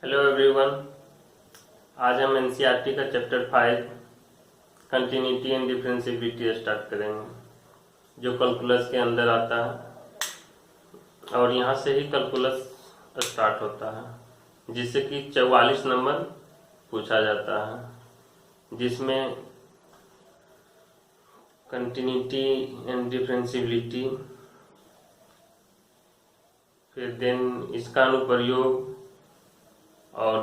Hello everyone. आज हम NCERT का chapter 5 continuity and differentiability start करेंगे, जो कैलकुलस के अंदर आता है और यहाँ से ही कैलकुलस स्टार्ट होता है, जिससे कि 44 नंबर पूछा जाता है, जिसमें कंटिन्यूटी एंड डिफरेंशिएबिलिटी, फिर देन इसका अनुप्रयोग और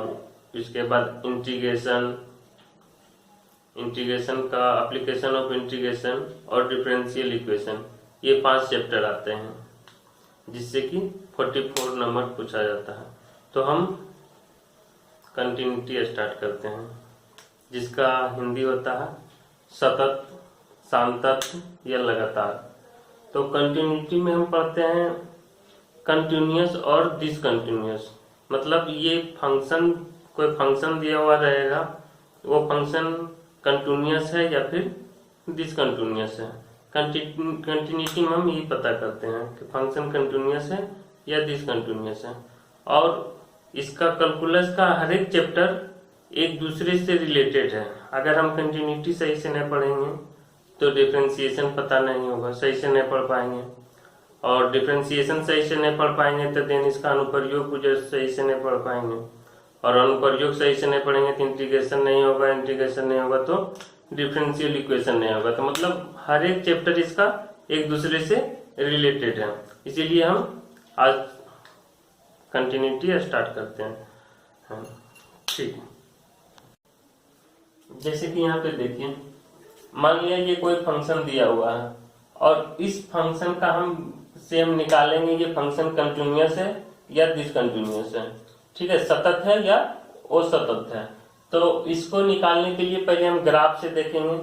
इसके बाद इंटीग्रेशन का एप्लीकेशन ऑफ इंटीग्रेशन और डिफरेंशियल इक्वेशन, ये 5 चैप्टर आते हैं, जिससे कि 44 नंबर पूछा जाता है। तो हम कंटिन्यूटी स्टार्ट करते हैं, जिसका हिंदी होता है सतत, सातत्य या लगातार। तो कंटिन्यूटी में हम पढ़ते हैं कंटिन्यूअस और डिसकंटिन्यूअस, मतलब ये फंक्शन, कोई फंक्शन दिया हुआ रहेगा, वो फंक्शन कंटिन्यूअस है या फिर डिसकंटिन्यूअस है। कंटिन्यूटी में हम ये पता करते हैं कि फंक्शन कंटिन्यूअस है या डिसकंटिन्यूअस है। और इसका कैलकुलस का हर एक चैप्टर एक दूसरे से रिलेटेड है। अगर हम कंटिन्यूटी सही से नहीं पढ़ेंगे तो डिफरेंशिएशन पता नहीं होगा, सही से नहीं पढ़ पाएंगे, और डिफरेंशिएशन सही से नहीं पढ़ पाएंगे तो देन इसका अनुप्रयोग सही से नहीं पढ़ पाएंगे, और अनुप्रयोग सही से नहीं पढ़ेंगे तो इंटीग्रेशन नहीं होगा, इंटीग्रेशन नहीं होगा तो डिफरेंशियल इक्वेशन नहीं होगा। तो मतलब हर एक चैप्टर इसका एक दूसरे से रिलेटेड है, इसीलिए हम आज कंटिन्यूटी स्टार्ट करते हैं। ठीक, जैसे कि यहाँ पे देखिए, मान लिया ये कोई फंक्शन दिया हुआ है और इस फंक्शन का हम निकालेंगे ये फंक्शन कंटिन्यूअस है या डिसकंटिन्यूअस है, ठीक है, सतत है या असतत है। तो इसको निकालने के लिए पहले हम ग्राफ से देखेंगे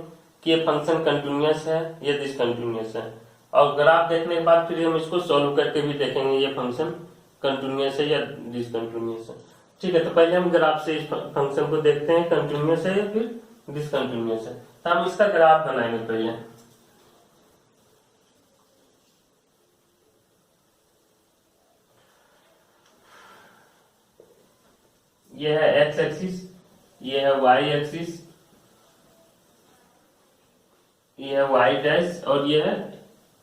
कि ये फंक्शन कंटिन्यूअस है या डिसकंटिन्यूअस है, और ग्राफ देखने के बाद फिर हम इसको सॉल्व करके भी देखेंगे ये फंक्शन कंटिन्यूअस है या डिसकंटिन्यूअस है। ठीक है, तो पहले हम ग्राफ से इस फंक्शन को देखते हैं कंटिन्यूअस है या फिर डिसकंटिन्यूअस है। तो हम इसका ग्राफ बनाएंगे पहले। ये है एक्स एक्सिस, ये है वाई एक्सिस, ये है वाई डैश और ये है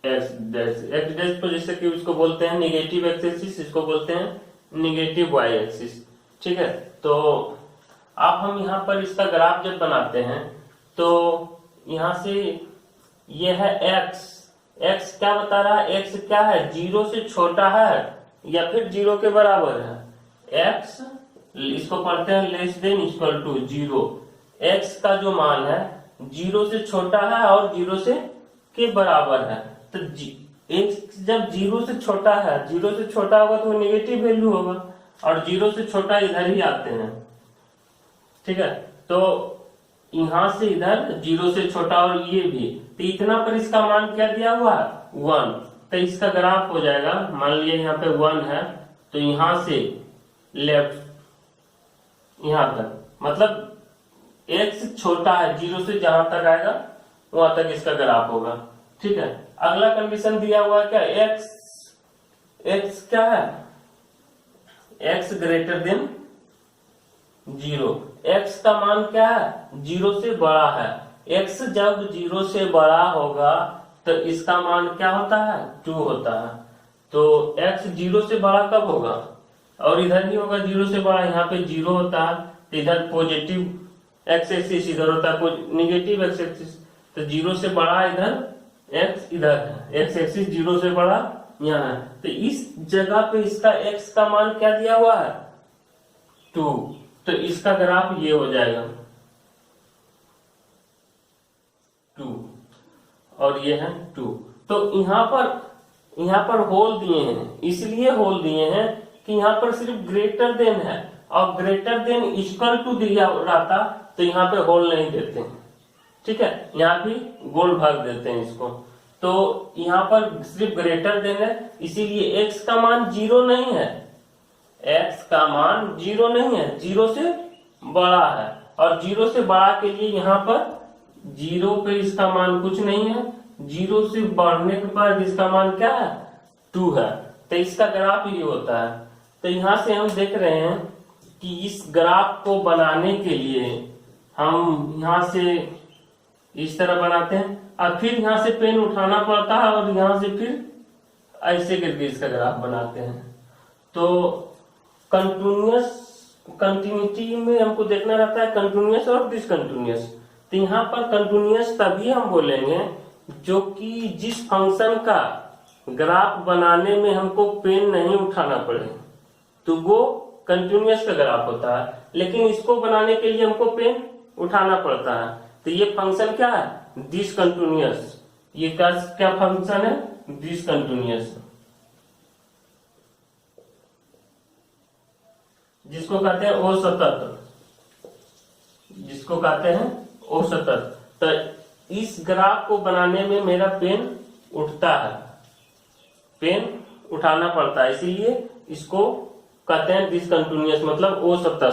एक्स डैश। एक्स डैश को जैसे कि उसको बोलते हैं निगेटिव एक्स एक्सिस, इसको बोलते हैं निगेटिव वाई एक्सिस। ठीक है, तो अब हम यहाँ पर इसका ग्राफ जब बनाते हैं तो यहाँ से ये है एक्स, एक्स क्या बता रहा है, एक्स क्या है, 0 से छोटा है या फिर 0 के बराबर है। एक्स, इसको पढ़ते हैं less than equal to 0। X का जो मान है 0 से छोटा है और 0 से के बराबर है। तो एक्स जब 0 से छोटा है, 0 से छोटा होगा तो नेगेटिव वैल्यू होगा, और 0 से छोटा इधर ही आते हैं। ठीक है, तो यहां से इधर 0 से छोटा और ये भी, तो इतना पर इसका मान क्या दिया हुआ है 1। तो इसका ग्राफ हो जाएगा, मान लिया यहाँ पे 1 है तो यहां से लेफ्ट यहां तक, मतलब एक्स छोटा है 0 से, जहां तक आएगा वहां तक इसका ग्राफ होगा। ठीक है, अगला कंडीशन दिया हुआ है क्या, एक्स क्या है, एक्स ग्रेटर देन 0। एक्स का मान क्या है, 0 से बड़ा है। एक्स जब 0 से बड़ा होगा तो इसका मान क्या होता है, 2 होता है। तो एक्स 0 से बड़ा कब होगा, और इधर नहीं होगा 0 से बड़ा, यहाँ पे 0 होता है, तो इधर पॉजिटिव एक्स एक्सिस इधर होता है, निगेटिव एक्स एक्सिस। तो 0 से बड़ा इधर एक्स इधर है, एक्स एक्सिस 0 से बड़ा यहाँ है, तो इस जगह पे इसका एक्स का मान क्या दिया हुआ है 2। तो इसका ग्राफ ये हो जाएगा 2 और ये है 2। तो यहाँ पर होल दिए हैं, इसलिए होल दिए हैं कि यहाँ पर सिर्फ ग्रेटर देन है, और ग्रेटर देन इक्वल टू दिया रहता तो यहाँ पे होल नहीं देते हैं। ठीक है, यहाँ भी गोल भाग देते हैं इसको। तो यहाँ पर सिर्फ ग्रेटर देन है, इसीलिए एक्स का मान 0 नहीं है, एक्स का मान 0 नहीं है, 0 से बड़ा है, और 0 से बड़ा के लिए यहाँ पर 0 पे इसका मान कुछ नहीं है, 0 से बढ़ने के बाद इसका मान क्या है 2 है। तो इसका ग्राफ ये होता है। तो यहां से हम देख रहे हैं कि इस ग्राफ को बनाने के लिए हम यहां से इस तरह बनाते हैं और फिर यहां से पेन उठाना पड़ता है और यहां से फिर ऐसे करके इसका ग्राफ बनाते हैं। तो कंटिन्यूटी में हमको देखना रहता है कंटिन्यूअस और डिसकंटिन्यूअस। तो यहाँ पर कंटिन्यूअस तभी हम बोलेंगे जो कि जिस फंक्शन का ग्राफ बनाने में हमको पेन नहीं उठाना पड़े, तो वो कंटिन्यूअस का ग्राफ होता है। लेकिन इसको बनाने के लिए हमको पेन उठाना पड़ता है, तो ये फंक्शन क्या है? डिसकंटिन्यूअस। ये क्या फंक्शन है? डिसकंटिन्यूअस, जिसको कहते हैं असतत, जिसको कहते हैं असतत। तो इस ग्राफ को बनाने में मेरा पेन उठता है, पेन उठाना पड़ता है, इसीलिए इसको कहते हैं डिसकंटिन्यूअस, मतलब असतत।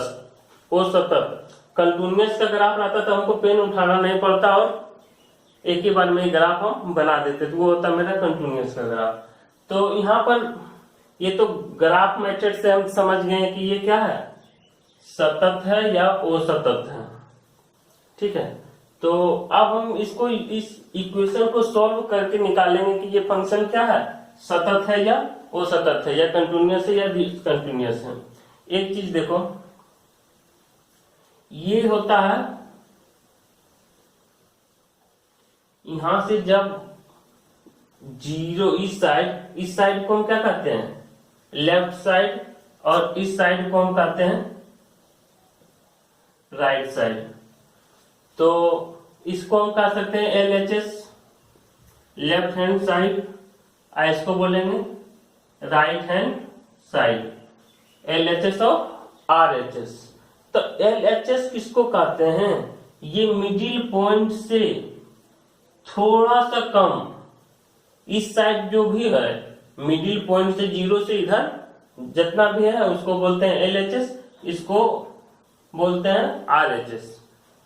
असतत कंटिन्यूअस का ग्राफ रहता तो हमको पेन उठाना नहीं पड़ता और एक ही बार में ग्राफ हम बना देते, तो वो होता मेरा कंटिन्यूअस का ग्राफ। तो यहाँ पर ये तो ग्राफ मेथड से हम समझ गए कि ये क्या है, सतत है या असतत है। ठीक है, तो अब हम इसको इस इक्वेशन को सॉल्व करके निकालेंगे कि ये फंक्शन क्या है, सतत है या असतत है, या कंटिन्यूअस है या डिसकंटिन्यूअस है। एक चीज देखो, ये होता है यहां से जब जीरो, इस साइड को हम क्या कहते हैं, लेफ्ट साइड, और इस साइड को हम कहते हैं राइट साइड। तो इसको हम कह सकते हैं LHS, लेफ्ट हैंड साइड, इसको बोलेंगे राइट हैंड साइड, LHS और RHS। तो LHS किसको कहते हैं, ये मिडिल पॉइंट से थोड़ा सा कम, इस साइड जो भी है मिडिल पॉइंट से जीरो से इधर जितना भी है उसको बोलते हैं LHS, इसको बोलते हैं RHS।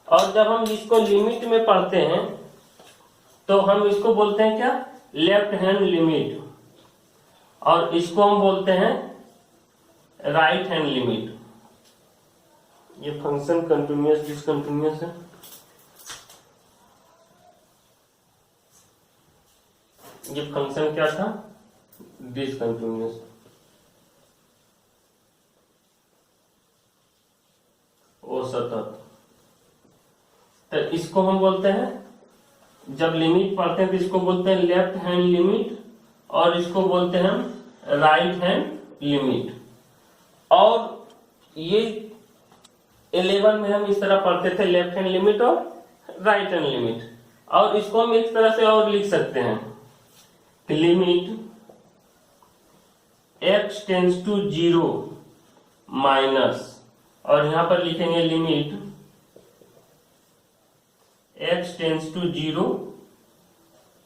और जब हम इसको लिमिट में पढ़ते हैं तो हम इसको बोलते हैं क्या, लेफ्ट हैंड लिमिट, और इसको हम बोलते हैं राइट हैंड लिमिट। ये फंक्शन कंटिन्यूअस डिसकंटिन्यूअस है। ये फंक्शन क्या था, डिसकंटिन्यूअस, असतत। तो इसको हम बोलते हैं, जब लिमिट पढ़ते हैं तो इसको बोलते हैं लेफ्ट हैंड लिमिट, और इसको बोलते हैं हम राइट हैंड लिमिट। और ये 11 में हम इस तरह पढ़ते थे, लेफ्ट हैंड लिमिट और राइट हैंड लिमिट। और इसको हम एक तरह से और लिख सकते हैं, limit x tends to 0 minus, और यहां पर लिखेंगे limit x tends to 0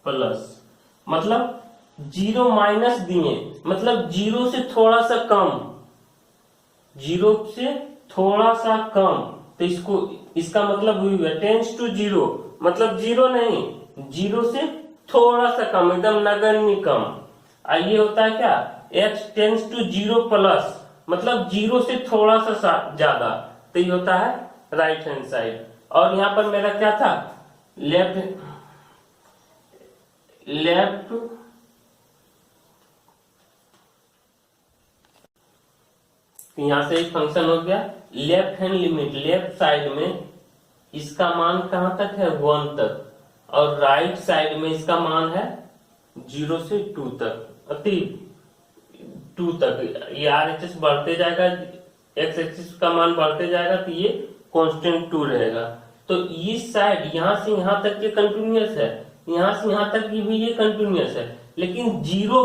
plus. मतलब 0 माइनस दिए, मतलब 0 से थोड़ा सा कम, 0 से थोड़ा सा कम, तो इसका मतलब हुई है टेंड्स टू 0, मतलब 0 नहीं, 0 से थोड़ा सा कम, एकदम नगण्य कम। ये होता है क्या, x टेंड्स टू 0 प्लस, मतलब 0 से थोड़ा सा ज्यादा, तो ये होता है राइट हैंड साइड। और यहां पर मेरा क्या था, लेफ्ट यहां से एक फंक्शन हो गया left hand limit, left side में इसका मान कहां तक है, 1 तक, और राइट साइड में इसका मान है 0 से 2 तक, अति 2 तक। ये RHS बढ़ते जाएगा, x एक्सिस का मान बढ़ते जाएगा, तो ये कांस्टेंट 2 रहेगा। तो इस साइड यहां से यहां तक ये कंटिन्यूअस है, यहां से यहां तक भी ये कंटिन्यूअस है, लेकिन 0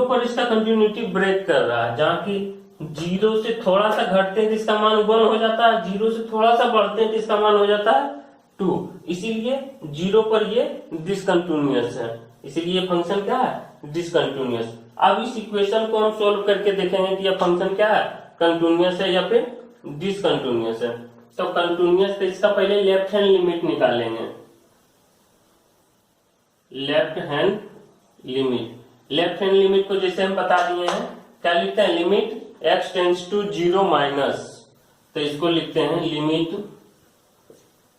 पर इसका कंटिन्यूटी ब्रेक कर रहा है। जहां की 0 से थोड़ा सा घटते हैं तो इसका मान 1 हो जाता है, 0 से थोड़ा सा बढ़ते हैं तो इसका मान हो जाता है 2। इसीलिए 0 पर ये डिसकंटिन्यूअस है, इसीलिए ये फंक्शन क्या है, डिसकंटिन्यूअस। अब इस इक्वेशन को हम सोल्व करके देखेंगे कि यह फंक्शन क्या है, कंटिन्यूअस है या फिर डिसकंटिन्यूअस है। तो कंटिन्यूअस, तो इसका पहले लेफ्ट हैंड लिमिट निकालेंगे, left hand limit. Left hand limit को जैसे हम बता दिए हैं, क्या लिखते हैं, limit x tends to 0 minus, तो इसको लिखते हैं limit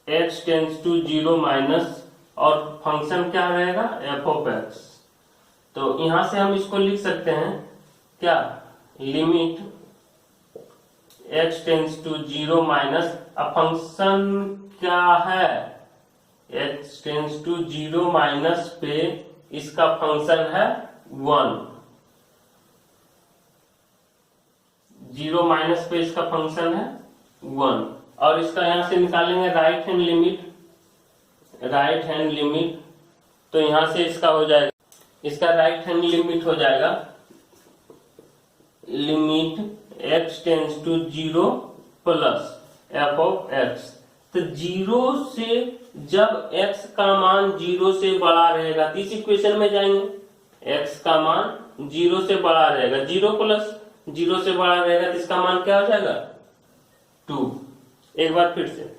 x tends to 0 minus और फंक्शन क्या रहेगा f ऑफ x। तो यहां से हम इसको लिख सकते हैं क्या, limit x tends to 0 minus, अब फंक्शन क्या है x टेंस टू 0 माइनस पे इसका फंक्शन है 1, 0 माइनस पे इसका फंक्शन है 1, और इसका यहां से निकालेंगे right hand limit, right hand limit, तो यहां से इसका हो जाएगा, इसका राइट हैंड लिमिट हो जाएगा limit x tends to 0 plus f of x। तो 0 से जब x का मान 0 से बड़ा रहेगा तो इस इक्वेशन में जाएंगे, x का मान 0 से बड़ा रहेगा, 0 प्लस 0 से बड़ा रहेगा तो इसका मान क्या हो जाएगा 2। एक बार फिर से,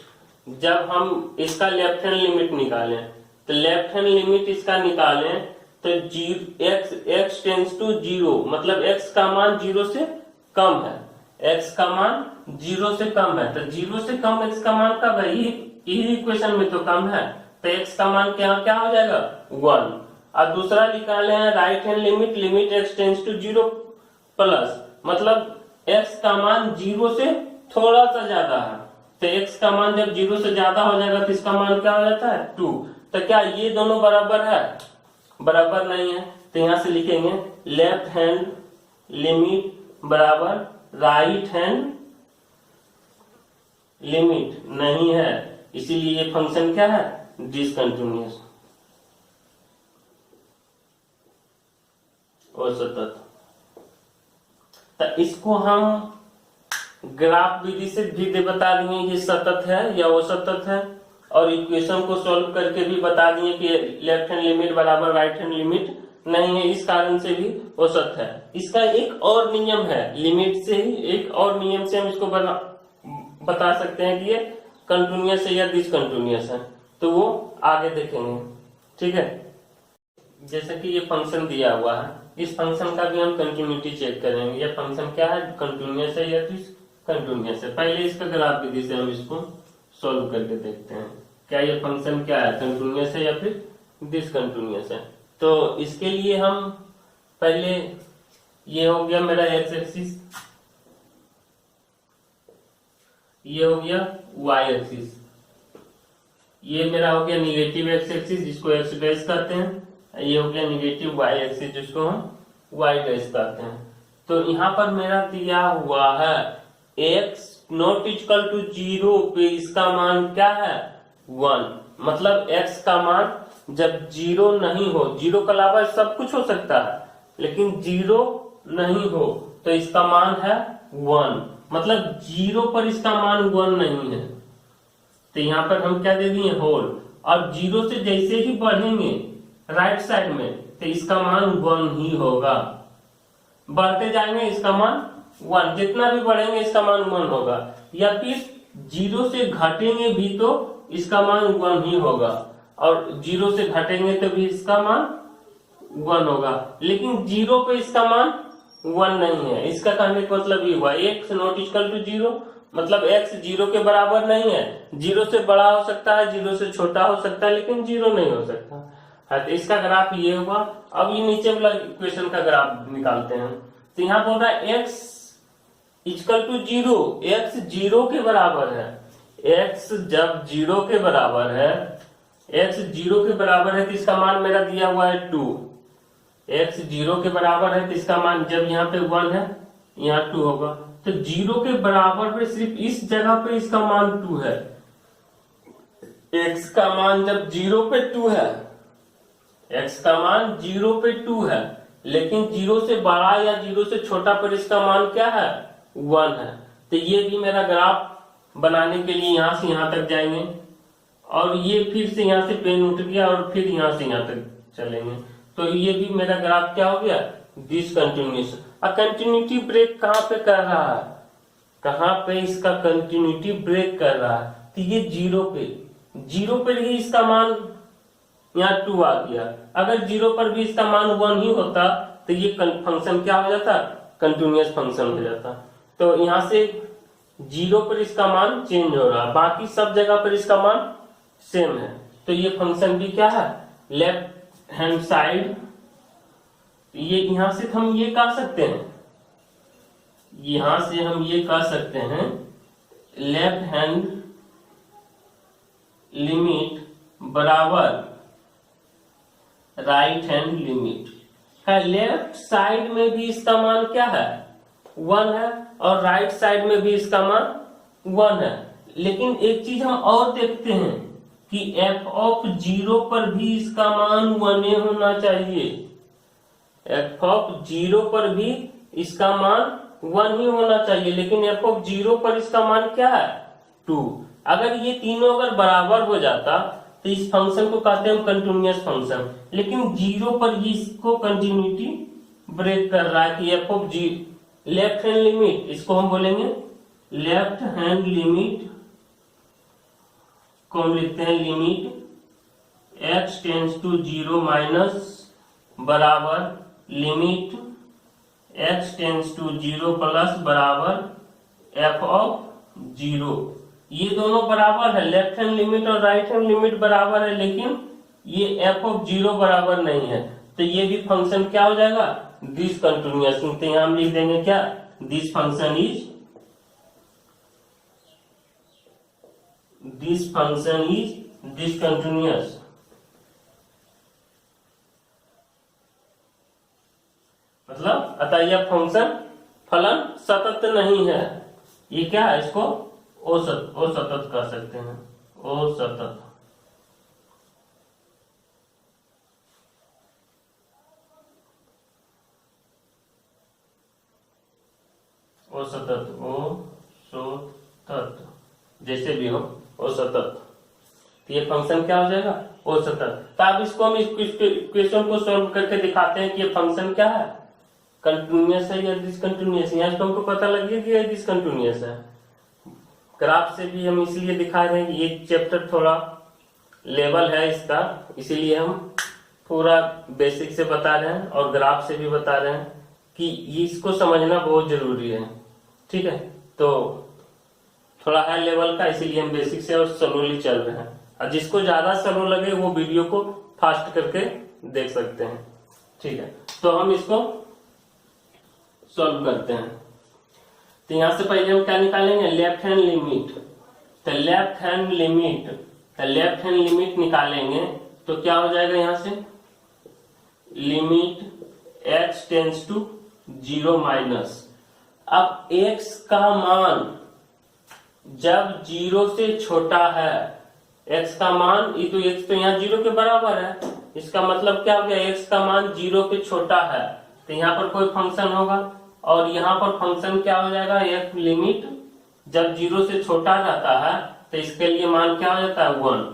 जब हम इसका लेफ्ट हैंड लिमिट निकालें तो लेफ्ट हैंड लिमिट इसका निकालें तो x टेंस टू 0 मतलब x का मान 0 से कम है, x का मान 0 से कम है, तो 0 से कम x का मान कब है, यही इक्वेशन में तो कम है, तो x का मान क्या हो जाएगा 1। और दूसरा निकाले हैं right hand limit, limit x tends to 0 plus मतलब x का मान 0 से थोड़ा सा ज्यादा है, तो x का मान जब 0 से ज्यादा हो जाएगा तो इसका मान क्या हो जाता है 2। तो क्या ये दोनों बराबर है, बराबर नहीं है, तो यहां से लिखेंगे लेफ्ट हैंड लिमिट बराबर राइट हैंड लिमिट नहीं है, इसीलिए ये फंक्शन क्या है डिसकंटिन्यूअस और सतत। तो इसको हम ग्राफ विधि से भी बता दिए ये सतत है या असतत है, और इक्वेशन को सॉल्व करके भी बता दिए कि लेफ्ट हैंड लिमिट बराबर राइट हैंड लिमिट नहीं है, इस कारण से भी औसत है। इसका एक और नियम है, लिमिट से ही एक और नियम से हम इसको बता सकते हैं कि ये कंटिन्यूअस है या डिसकंटिन्यूअस है, तो वो आगे देखेंगे। ठीक है, जैसे कि ये फंक्शन दिया हुआ है, इस फंक्शन का भी हम कंटिन्यूटी चेक करेंगे, ये फंक्शन क्या है कंटिन्यूअस है या डिसकंटिन्यूअस है। पहले इसका ग्राफ विधि से हम इसको सॉल्व करके देखते हैं क्या ये फंक्शन क्या है कंटिन्यूअस है या फिर डिसकंटिन्यूअस है। तो इसके लिए हम पहले, ये हो गया मेरा एक्स एक्सिस, ये हो गया वाई एक्सिस, ये मेरा हो गया निगेटिव एक्स एक्सिस जिसको एक्स डैश कहते हैं, ये हो गया निगेटिव वाई एक्सिस जिसको हम वाई डैश कहते हैं। तो यहाँ पर मेरा दिया हुआ है x नॉट इक्वल टू 0 पे इसका मान क्या है 1, मतलब x का मान जब 0 नहीं हो, 0 के अलावा सब कुछ हो सकता है लेकिन 0 नहीं हो तो इसका मान है 1, मतलब 0 पर इसका मान 1 नहीं है, तो यहाँ पर हम क्या दे दिए होल, और 0 से जैसे ही बढ़ेंगे राइट साइड में तो इसका मान 1 ही होगा, बढ़ते जाएंगे इसका मान 1, जितना भी बढ़ेंगे इसका मान 1 होगा, या फिर 0 से घटेंगे भी तो इसका मान 1 ही होगा, और 0 से घटेंगे तो भी इसका मान 1 होगा, लेकिन 0 पे इसका मान 1 नहीं है। इसका कहने का मतलब ये हुआ x नॉट इक्वल टू 0, मतलब x 0 के बराबर नहीं है, 0 से बड़ा हो सकता है, 0 से छोटा हो सकता है, लेकिन 0 नहीं हो सकता है। तो इसका ग्राफ ये हुआ। अब ये नीचे वाला इक्वेशन का ग्राफ निकालते हैं, तो यहाँ बोल रहा है x इक्वल टू 0, x 0 के बराबर है, x जब 0 के बराबर है, x 0 के बराबर है तो इसका मान मेरा दिया हुआ है 2, x 0 के बराबर है तो इसका मान जब यहाँ पे 1 है यहाँ 2 होगा, तो 0 के बराबर पे सिर्फ इस जगह पे इसका मान 2 है, x का मान जब 0 पे 2 है, x का मान 0 पे 2 है, लेकिन 0 से बड़ा या 0 से छोटा पर इसका मान क्या है 1 है। तो ये भी मेरा ग्राफ बनाने के लिए यहां से यहां तक जाएंगे, और ये फिर से यहां से पेन उठ गया और फिर यहां से यहां तक चलेंगे, तो ये भी मेरा ग्राफ क्या हो गया डिसकंटिन्यूअस। कंटिन्यूटी ब्रेक कहां पे कर रहा है, कहां पे इसका कंटिन्यूटी ब्रेक कर रहा है, तो ये 0 पे ही इसका मान यहाँ 2 आ गया। अगर 0 पर भी इसका मान 1 ही होता तो ये फंक्शन क्या हो जाता कंटिन्यूअस फंक्शन हो जाता। तो यहाँ से 0 पर इसका मान चेंज हो रहा, बाकी सब जगह पर इसका मान सेम है। तो ये फंक्शन भी क्या है, लेफ्ट हैंड साइड, ये यहां से हम ये कह सकते हैं, यहां से हम ये कह सकते हैं लेफ्ट हैंड लिमिट बराबर राइट हैंड लिमिट है। लेफ्ट साइड में भी इसका मान क्या है, 1 है, और राइट साइड में भी इसका मान 1 है। लेकिन एक चीज हम और देखते हैं कि f(0) पर भी इसका मान 1 होना चाहिए। f(0) पर भी इसका मान 1 ही होना चाहिए, लेकिन f(0) पर इसका मान क्या है, 2। अगर ये तीनों अगर बराबर हो जाता तो इस फंक्शन को कहते हैं हम कंटिन्यूअस फंक्शन। लेकिन 0 पर ये इसको कंटिन्यूटी ब्रेक कर रहा है कि f(0) लेफ्ट हैंड लिमिट, इसको हम बोलेंगे लेफ्ट हैंड लिमिट को हम लिखते हैं limit x tends to 0 minus बराबर limit x tends to 0 plus बराबर f(0). ये दोनों बराबर है, लेफ्ट हैंड लिमिट और राइट हैंड लिमिट बराबर है, लेकिन ये f(0) बराबर नहीं है। तो ये भी फंक्शन क्या हो जाएगा, डिसकंटिन्यूअस। तो यहां हम लिख देंगे क्या, दिस फंक्शन इज डिसकंटिन्यूअस। मतलब अतः यह फंक्शन फलन सतत नहीं है। ये क्या है, इसको असतत कह सकते हैं, असतत। असतत, असतत, जैसे भी हो असतत। तो ये फंक्शन क्या हो जाएगा, असतत। तो अब इसको हम इस क्वेश्चन को सॉल्व करके दिखाते हैं कि ये फंक्शन क्या है, कंटिन्यूअस है या डिसकंटिन्यूअस। यहाँ तो हमको पता लग गया कि ये डिसकंटिन्यूअस है। ग्राफ से भी हम इसलिए दिखा रहे हैं कि ये चैप्टर थोड़ा लेवल है इसका, इसीलिए हम पूरा बेसिक से बता रहे हैं और ग्राफ से भी बता रहे हैं कि ये इसको समझना बहुत जरूरी है। ठीक है, तो थोड़ा हाई लेवल का, इसीलिए हम बेसिक से और स्लोली चल रहे हैं। और जिसको ज्यादा स्लो लगे वो वीडियो को फास्ट करके देख सकते हैं। ठीक है, तो हम इसको सॉल्व करते हैं। तो यहां से पहले हम क्या निकालेंगे, लेफ्ट हैंड लिमिट। तो लेफ्ट हैंड लिमिट निकालेंगे तो क्या हो जाएगा, यहां से limit x tends to 0 minus. अब x का मान जब 0 से छोटा है, x का मान, ये तो x तो यहाँ 0 के बराबर है, इसका मतलब क्या हो गया, x का मान 0 के छोटा है तो यहाँ पर कोई फंक्शन होगा, और यहाँ पर फंक्शन क्या हो जाएगा, f लिमिट जब 0 से छोटा रहता है तो इसके लिए मान क्या हो जाता है, 1।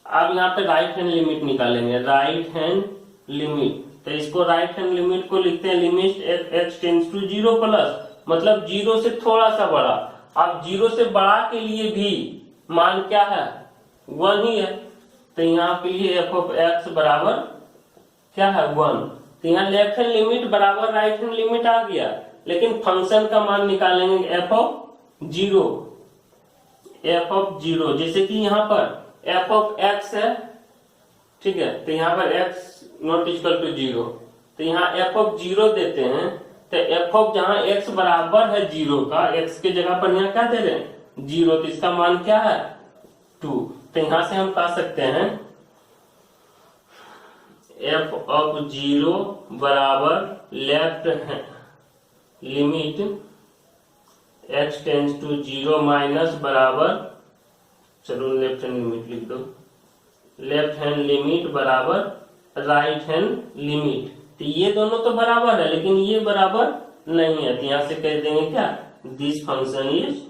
अब यहाँ पे राइट हैंड लिमिट निकालेंगे, राइट हैंड लिमिट। तो इसको राइट हैंड लिमिट को लिखते हैं limit x tends to 0 plus, मतलब 0 से थोड़ा सा बड़ा। अब 0 से बड़ा के लिए भी मान क्या है, 1 ही है। तो यहाँ पे लिए f(x) बराबर क्या है, 1। तो यहाँ लेफ्ट हैंड लिमिट बराबर राइट हैंड लिमिट आ गया, लेकिन फंक्शन का मान निकालेंगे f(0), जैसे कि यहाँ पर f(x) है, ठीक है, तो यहाँ पर x नॉट इक्वल टू 0, तो यहाँ f(0) देते हैं। तो f जहाँ x बराबर है 0 का, x के जगह पर यहाँ क्या दे रहे हैं, 0, तो इसका मान क्या है, 2। तो यहां से हम कह सकते हैं f(0) बराबर left limit x tends to 0 minus बराबर, चलो लेफ्ट हैंड लिमिट लिख दो, लेफ्ट हैंड लिमिट बराबर राइट हैंड लिमिट। तो ये दोनों तो बराबर है, लेकिन ये बराबर नहीं है, तो यहां से कह देंगे क्या, दिस फंक्शन इज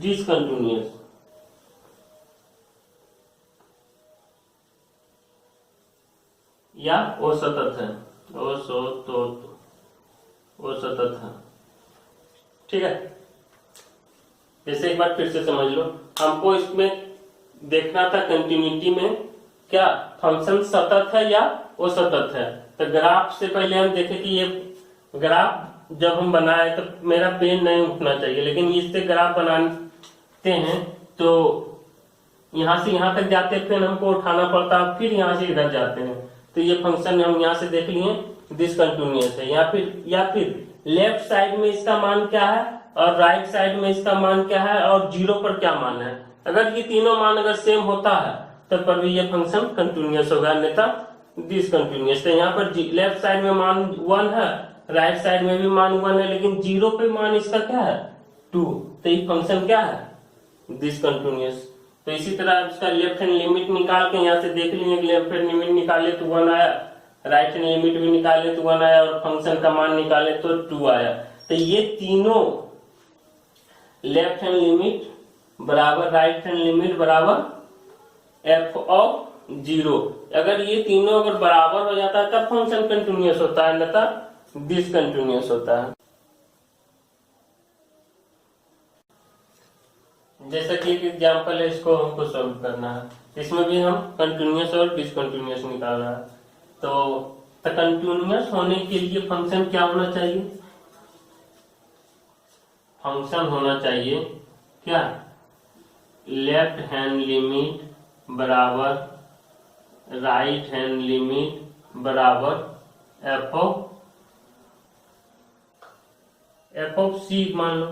डिसकंटिन्यूअस। या असतत है, असतत है। ठीक है, जैसे एक बार फिर से समझ लो, हमको इसमें देखना था कंटिन्यूटी में क्या फंक्शन सतत है या असतत है। तो ग्राफ से पहले हम देखें कि ये ग्राफ जब हम बनाए तो मेरा पेन नहीं उठना चाहिए, लेकिन इससे ग्राफ बनाते हैं तो यहाँ से यहाँ तक जाते हैं, पेन हमको उठाना पड़ता है, फिर यहाँ से इधर जाते हैं। तो ये फंक्शन हम यहाँ से देख लिए डिसकंटिन्यूअस है। या फिर लेफ्ट साइड में इसका मान क्या है और राइट साइड में इसका मान क्या है और जीरो पर क्या मान है। अगर ये तीनों मान अगर सेम होता है तब पर भी ये फंक्शन कंटिन्यूअस होगा, अन्यथा डिसकंटिन्यूअस। तो यहाँ पर लेफ्ट साइड में मान 1 है, राइट साइड में भी मान 1 है, लेकिन जीरो पे मान इसका क्या है 2। तो ये फंक्शन क्या है डिसकंटिन्यूअस। तो इसी तरह इसका लेफ्ट हैंड लिमिट निकाल के यहाँ से देख लेंगे, लेफ्ट हैंड लिमिट निकाले तो 1 आया, राइट हैंड लिमिट भी निकाले तो 1 आया और फंक्शन का मान निकाले तो 2 आया। तो ये तीनों लेफ्ट हैंड लिमिट बराबर राइट हैंड लिमिट बराबर f ऑफ 0। अगर ये तीनों अगर बराबर हो जाता है तब फंक्शन कंटिन्यूअस होता है, अन्यथा डिसकंटिन्यूअस होता है। जैसा कि एक एग्जांपल है, इसको हमको सॉल्व करना है। इसमें भी हम कंटिन्यूअस और डिसकंटिन्यूअस निकालना है। तो कंटिन्यूअस होने के लिए फंक्शन क्या होना चाहिए, फंक्शन होना चाहिए क्या लेफ्ट हैंड लिमिट बराबर राइट हैंड लिमिट बराबर एफ ऑफ सी। मान लो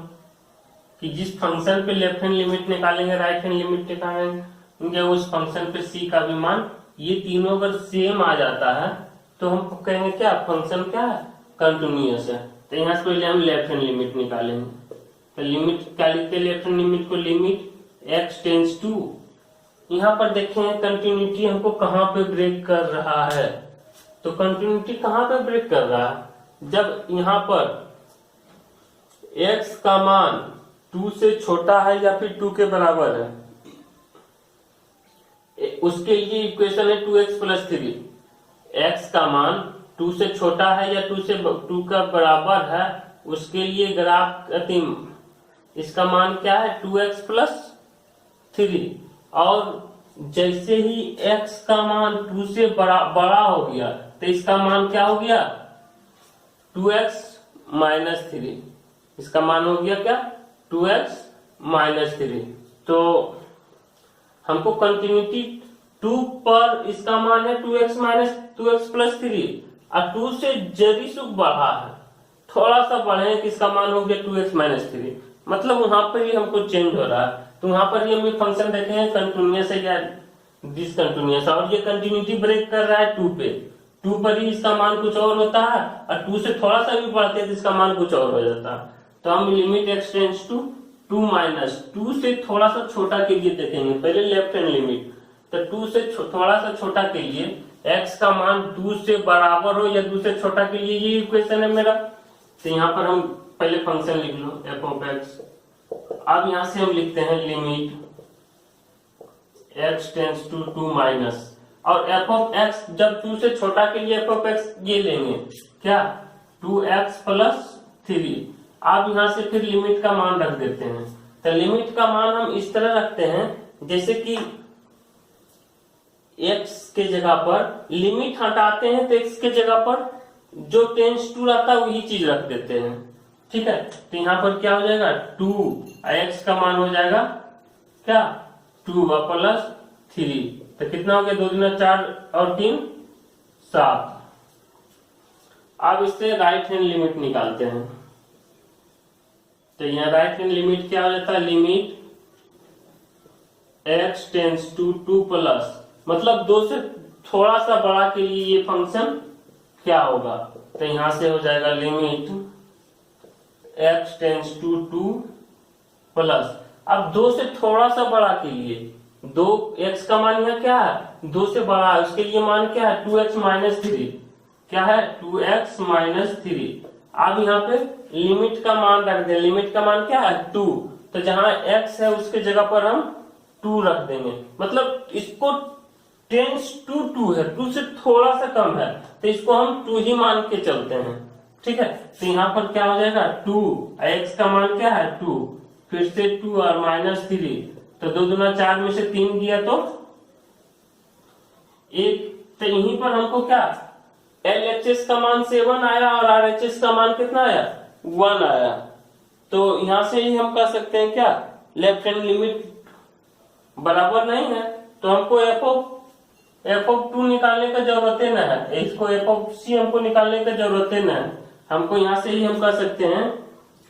कि जिस फंक्शन पे लेफ्ट हैंड लिमिट निकालेंगे राइट हैंड लिमिट निकालेंगे उस फंक्शन पे सी का भी मान, ये तीनों अगर सेम आ जाता है तो हम कहेंगे क्या फंक्शन क्या है कंटिन्यूअस है। तो यहाँ से पहले हम लेफ्ट हैंड लिमिट निकालेंगे। तो लिमिट क्या लिखते हैं लेफ्ट हैंड लिमिट को, लिमिट x टेंस टू, यहाँ पर देखें कंटिन्यूटी हमको कहाँ पे ब्रेक कर रहा है। तो कंटिन्यूटी कहाँ पे ब्रेक कर रहा है, जब यहाँ पर x का मान 2 से छोटा है या फिर 2 के बराबर है, उसके लिए इक्वेशन है 2x प्लस 3। x का मान 2 से छोटा है या 2 का बराबर है, उसके लिए ग्राफ इसका मान क्या है 2x प्लस 3। और जैसे ही x का मान 2 से बड़ा हो गया तो इसका मान क्या हो गया 2x माइनस 3। इसका मान हो गया क्या 2x माइनस 3। तो हमको कंटिन्यूटी 2 पर इसका मान है 2x माइनस 2x प्लस 3 और 2 से जरी सुख बढ़ा है, थोड़ा सा बढ़े कि इसका मान हो गया 2x माइनस 3, मतलब वहां पर ही हमको चेंज हो रहा है। तो वहां पर ही हम फंक्शन देखे हैं कंटिन्यूअस है या डिसकंटिन्यूअस, और ये कंटिन्यूटी ब्रेक कर रहा है 2 पे। 2 पर ही इसका मान कुछ और होता है और 2 से थोड़ा सा भी बढ़ते हैं तो इसका मान कुछ और हो जाता है। तो हम limit x tends to 2 minus 2 से थोड़ा सा छोटा के लिए देखेंगे पहले लेफ्ट हैंड लिमिट। तो 2 से थोड़ा सा छोटा के लिए x का मान 2 से बराबर हो या 2 से छोटा के लिए ये इक्वेशन है मेरा। तो यहाँ पर हम पहले फंक्शन लिख लो f ऑफ x। अब यहां से हम लिखते हैं limit x tends to 2 minus, और f ऑफ x जब 2 से छोटा के लिए f ऑफ x ये लेंगे क्या 2x प्लस 3। अब यहां से फिर लिमिट का मान रख देते हैं। तो लिमिट का मान हम इस तरह रखते हैं जैसे कि x के जगह पर लिमिट हटाते हैं तो x के जगह पर जो टेंस टू रहता है वही चीज रख देते हैं, ठीक है। तो यहाँ पर क्या हो जाएगा 2 x का मान हो जाएगा क्या 2 प्लस 3। तो कितना हो गया 2 दूना 4 और 3 7। अब इससे राइट हैंड लिमिट निकालते हैं। तो यहाँ राइट हैंड लिमिट क्या हो जाता है limit x tends to 2 plus, मतलब 2 से थोड़ा सा बड़ा के लिए ये फंक्शन क्या होगा। तो यहां से हो जाएगा limit x tends to 2 plus. अब 2 से थोड़ा सा बड़ा के लिए 2 x का मान यहाँ क्या है 2 से बड़ा है, उसके लिए मान क्या है 2x माइनस 3। क्या है 2x माइनस 3। अब यहाँ पे लिमिट का मान रख दें, लिमिट का मान क्या है 2। तो जहां x है उसके जगह पर हम 2 रख देंगे, मतलब इसको टेंस टू 2 है, 2 से थोड़ा सा कम है तो इसको हम 2 ही मान के चलते हैं, ठीक है। तो यहाँ पर क्या हो जाएगा 2, x का मान क्या है 2, फिर से 2 और माइनस 3। तो 2 दूना 4 में से 3 दिया तो एक तो यहीं पर हमको क्या LHS का मान 7 आया और RHS का मान कितना आया 1 आया। तो यहां से ही हम कह सकते हैं क्या लेफ्ट हैंड लिमिट बराबर नहीं है, तो हमको एफ ऑफ 2 निकालने का जरूरत है ना है, इसको एफ ऑफ सी हमको निकालने का जरूरत है ना है। हमको यहां से ही हम कह सकते हैं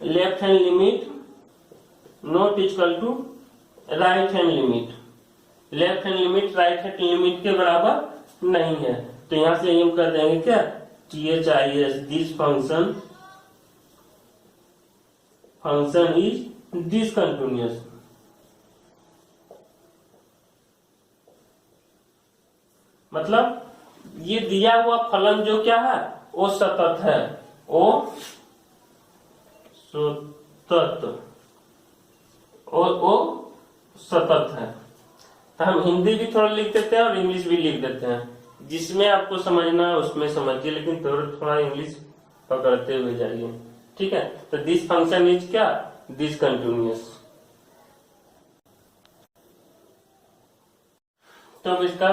left hand limit not equal to right hand limit, left hand limit right hand limit के बराबर नहीं है। तो यहां से हम कर देंगे क्या THIS this function is discontinuous. मतलब ये दिया हुआ फलन जो क्या है वो सतत है, वो सतत है। तो हम हिंदी भी थोड़ा लिख देते हैं और इंग्लिश भी लिख देते हैं, जिसमें आपको समझना है उसमें समझिए, लेकिन थोड़ा इंग्लिश पकड़ते हुए जाइए, ठीक है। तो दिस फंक्शन इज क्या डिसकंटिन्यूअस। तो अब इसका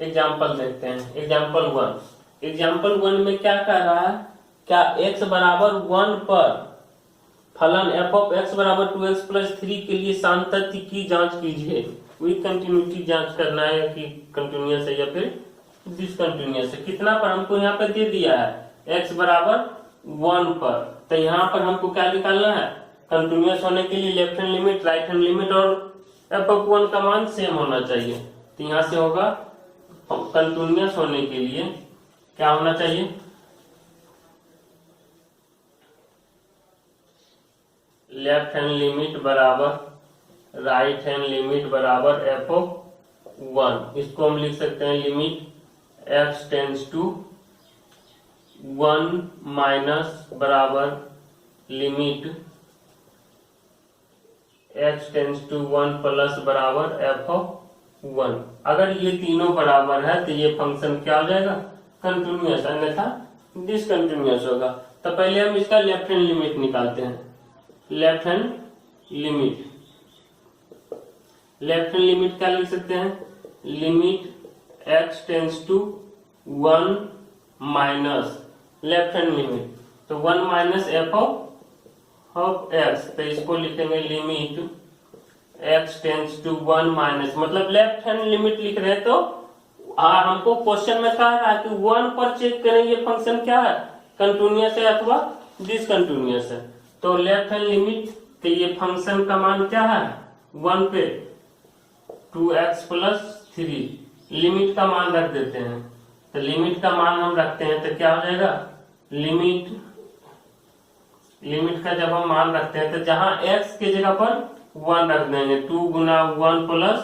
एग्जाम्पल देखते हैं। एग्जाम्पल 1 में क्या कह रहा है, क्या x बराबर 1 पर फलन f ऑफ x बराबर 2x प्लस 3 के लिए सांतत्य की जांच कीजिए। विद कंटिन्यूटी जांच करना है कि कंटिन्यूअस है या फिर डिसकंटिन्यूअस है। कितना पर हमको यहाँ पे दे दिया है x बराबर 1 पर, तो यहाँ पर हमको क्या निकालना है कंटिन्यूअस होने के लिए left hand limit right hand limit और f ऑफ 1 का मान सेम होना चाहिए। तो यहाँ से होगा कंटिन्यूअस होने के लिए क्या होना चाहिए लेफ्ट हैंड लिमिट बराबर राइट हैंड लिमिट बराबर f ऑफ 1। इसको हम लिख सकते हैं limit x tends to 1 minus बराबर limit x tends to 1 plus बराबर f ऑफ 1। अगर ये तीनों बराबर है तो ये फंक्शन क्या हो जाएगा कंटिन्यूअस, अन्यथा डिसकंटिन्यूअस होगा। तो पहले हम इसका लेफ्ट हैंड लिमिट निकालते हैं। लेफ्ट हैंड लिमिट क्या लिख सकते हैं limit x tends to 1 minus left hand limit, तो 1 माइनस f ऑफ x, तो इसको लिखेंगे limit x tends to 1 minus, मतलब लेफ्ट हैंड लिमिट लिख रहे हैं। तो हमको क्वेश्चन में कहा है कि 1 पर चेक करें ये फंक्शन क्या है कंटिन्यूअस है अथवा डिसकंटिन्यूअस है। तो लेफ्ट हैंड लिमिट तो ये फंक्शन का मान क्या है 1 पे 2x प्लस 3 लिमिट का मान रख देते हैं। तो लिमिट का मान हम रखते हैं तो क्या हो जाएगा लिमिट का जब हम मान रखते हैं तो जहां x के जगह पर 1 रख देंगे, 2 गुना 1 प्लस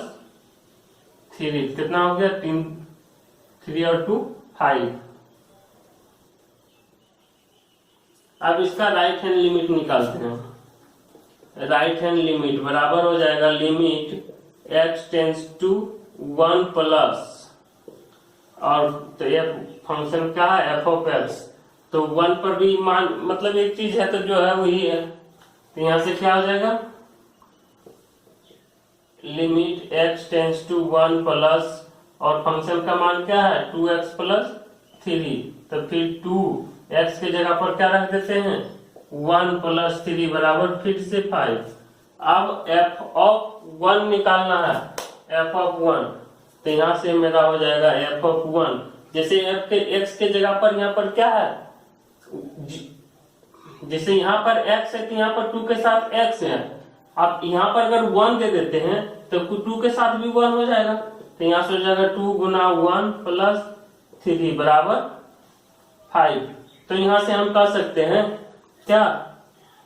3 कितना हो गया 3 और 2 5। अब इसका राइट हैंड लिमिट निकालते हैं। राइट हैंड लिमिट बराबर हो जाएगा limit x tends to 1 plus, और तो ये फंक्शन क्या है f ऑफ x, तो 1 पर भी मान मतलब एक चीज है तो जो है वही है। तो यहां से क्या हो जाएगा limit x tends to 1 plus, और फंक्शन का मान क्या है 2x प्लस 3, तो फिर 2x के जगह पर क्या रख देते हैं 1 प्लस 3 बराबर फिर से 5। अब f ऑफ 1 निकालना है, f ऑफ 1, तो यहां से मेरा हो जाएगा f ऑफ 1, जैसे f के x के जगह पर यहाँ पर क्या है जैसे यहाँ पर x है तो यहाँ पर 2 के साथ x है। अब यहाँ पर अगर 1 दे देते हैं तो 2 के साथ भी 1 हो जाएगा, तो यहाँ से हो जाएगा 2 गुना 1 प्लस 3 बराबर 5। तो यहाँ से हम कह सकते हैं क्या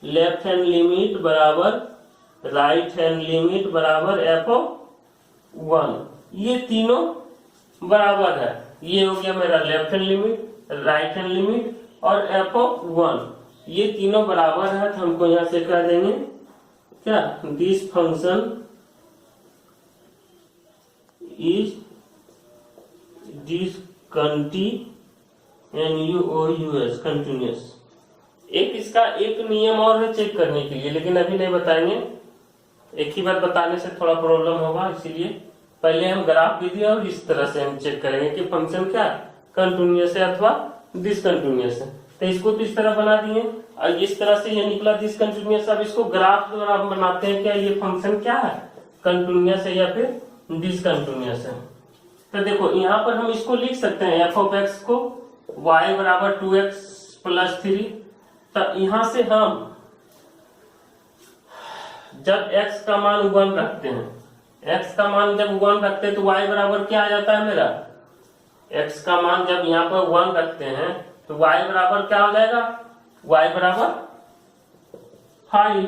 लेफ्ट हैंड लिमिट बराबर राइट हैंड लिमिट बराबर f ऑफ 1, ये तीनों बराबर है। ये हो गया मेरा left hand limit right hand limit और f ऑफ 1, ये तीनों बराबर है। तो हमको यहाँ से कह देंगे क्या दिस फंक्शन इज कंटिन्यूअस। एक इसका एक नियम और है चेक करने के लिए, लेकिन अभी नहीं बताएंगे, एक ही बार बताने से थोड़ा प्रॉब्लम होगा, इसीलिए पहले हम ग्राफ विधि और इस तरह से हम चेक करेंगे कि फंक्शन क्या कंटिन्यूअस है अथवा डिसकंटिन्यूअस है। तो इसको तो इस तरह बना दिए और इस तरह से ये निकला डिसकंटिन्यूअस। अब इसको ग्राफ द्वारा हम बनाते हैं क्या ये फंक्शन क्या है, कंटिन्यूअस है या फिर डिसकंटिन्यूअस है। तो देखो यहाँ पर हम इसको लिख सकते हैं एफ ऑफ एक्स को y बराबर 2x प्लस 3। तो यहां से हम जब x का मान 1 रखते हैं, x का मान जब 1 रखते हैं तो y बराबर क्या आ जाता है मेरा, x का मान जब यहाँ पर 1 रखते हैं तो y बराबर क्या हो जाएगा, y बराबर 5।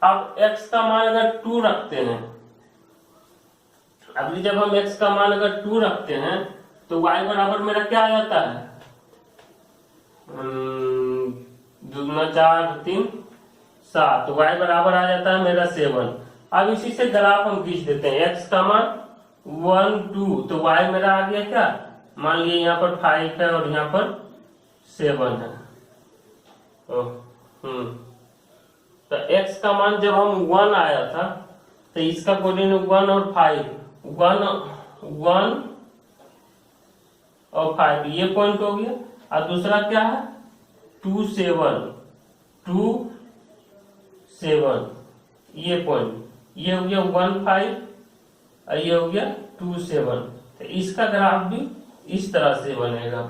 अब x का मान अगर 2 रखते हैं, अभी जब हम x का मान अगर 2 रखते हैं तो y बराबर मेरा क्या आ जाता है, 2 4 3 7, तो y बराबर आ जाता है मेरा 7। अब इसी से ग्राफ हम खींच देते हैं, x का मान 1 2 तो y मेरा आ गया क्या, मान लीजिए यहाँ पर 5 है और यहाँ पर 7 है। तो x का मान जब हम 1 आया था तो इसका कोऑर्डिनेट 1 और 5, 1 और 5 ये पॉइंट हो गया। और दूसरा क्या है 2 7 ये पॉइंट, ये हो गया 1 5 और ये हो गया 2 7। तो इसका ग्राफ भी इस तरह से बनेगा।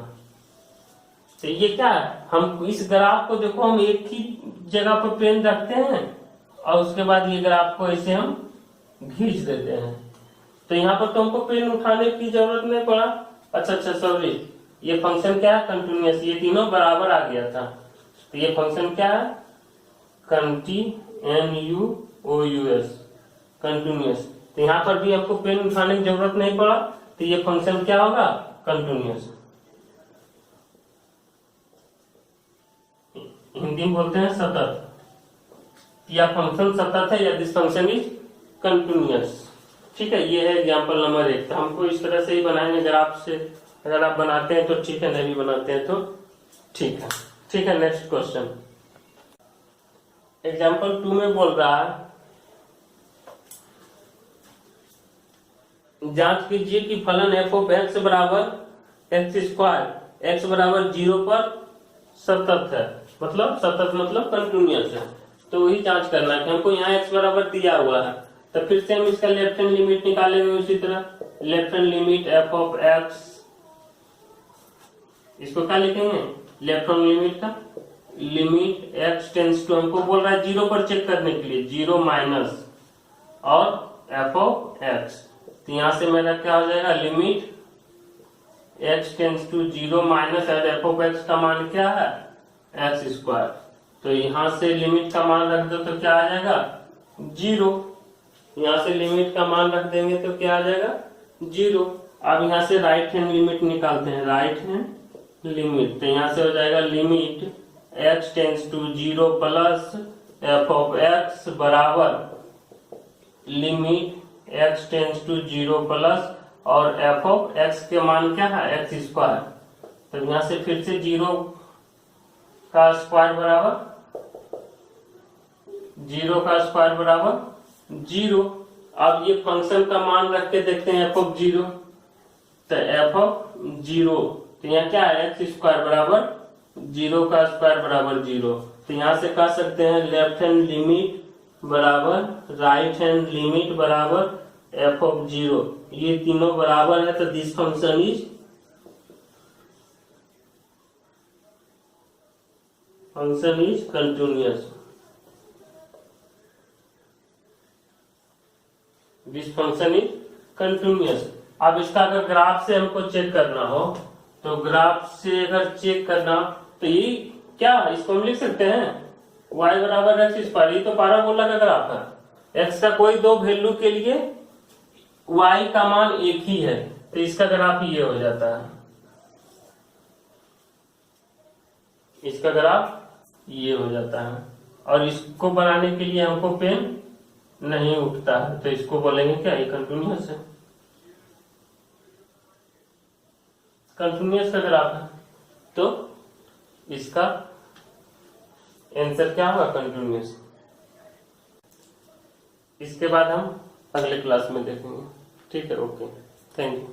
तो ये क्या है, हम इस ग्राफ को देखो हम एक ही जगह पर पेन रखते हैं और उसके बाद ये ग्राफ को ऐसे हम खींच देते हैं। तो यहाँ पर तो हमको पेन उठाने की जरूरत नहीं पड़ा। अच्छा सॉरी, ये फंक्शन क्या है कंटिन्यूअस, ये तीनों बराबर आ गया था। तो ये फंक्शन क्या है कंटिन्यूअस, कंटिन्यूअस। तो यहाँ पर भी आपको पेन उठाने की जरूरत नहीं पड़ा। तो ये फंक्शन क्या होगा कंटिन्यूअस, हिंदी में बोलते हैं सतत। या फंक्शन सतत है या दिस फंक्शन इज कंटिन्यूअस। ठीक है, ये है एग्जांपल नंबर 1। तो हमको इस तरह से ही बनाएंगे ग्राफ से, अगर आप बनाते हैं तो ठीक है, नहीं भी बनाते हैं तो ठीक है। ठीक है, नेक्स्ट क्वेश्चन एग्जांपल 2 में बोल रहा है जांच कीजिए कि फलन एफ ऑफ एक्स बराबर एक्स स्क्वायर एक्स बराबर 0 पर सतत है, मतलब सतत मतलब कंटिन्यूअस है। तो वही जांच करना है कि हमको यहाँ एक्स बराबर दिया हुआ है। तो फिर से हम इसका लेफ्ट हैंड लिमिट निकालेंगे उसी तरह, left hand limit F of x, इसको क्या लिखेंगे लेफ्ट हैंड लिमिट का लिमिट एक्स टेंस टू, हमको बोल रहा है 0 पर चेक करने के लिए, 0 माइनस और एफ ऑफ एक्स। तो यहां से मेरा क्या हो जाएगा limit x tends to 0 minus और एफ ऑफ एक्स का मान क्या है एक्स स्क्वायर। तो यहां से लिमिट का मान रख दो तो क्या आ जाएगा 0, यहां से लिमिट का मान रख देंगे तो क्या आ जाएगा 0। अब यहां से राइट हैंड लिमिट निकालते हैं, राइट हैंड लिमिट। तो यहां से हो जाएगा limit x tends to 0 plus f of x बराबर limit x tends to 0 plus और एफ ऑफ एक्स के मान क्या है एक्स स्क्वायर। तो यहां से फिर से 0 का स्क्वायर बराबर 0 का स्क्वायर बराबर 0। अब ये फंक्शन का मान रख के देखते हैं एफ ऑफ 0। तो एफ ऑफ 0 तो यहाँ क्या है एक्स स्क्वायर बराबर 0 का स्क्वायर बराबर 0। तो यहाँ से कह सकते हैं लेफ्ट हैंड लिमिट बराबर राइट हैंड लिमिट बराबर एफ ऑफ 0, ये तीनों बराबर है। तो this function is continuous, this function is continuous. अब इसका अगर ग्राफ से हमको चेक करना हो तो ग्राफ से अगर चेक करना तो ये क्या, इसको हम लिख सकते हैं y बराबर एक्स स्क्वायर, ये तो पैराबोला का ग्राफ है। x का कोई दो वैल्यू के लिए y का मान एक ही है, तो इसका ग्राफ ये हो जाता है, इसका ग्राफ ये हो जाता है। और इसको बनाने के लिए हमको पेन नहीं उठता है, तो इसको बोलेंगे क्या ये कंटिन्यूअस है, कंटिन्यूअस का ग्राफ है। तो इसका आंसर क्या होगा कंटिन्यूअस। इसके बाद हम अगले क्लास में देखेंगे। ठीक है, ओके, थैंक यू।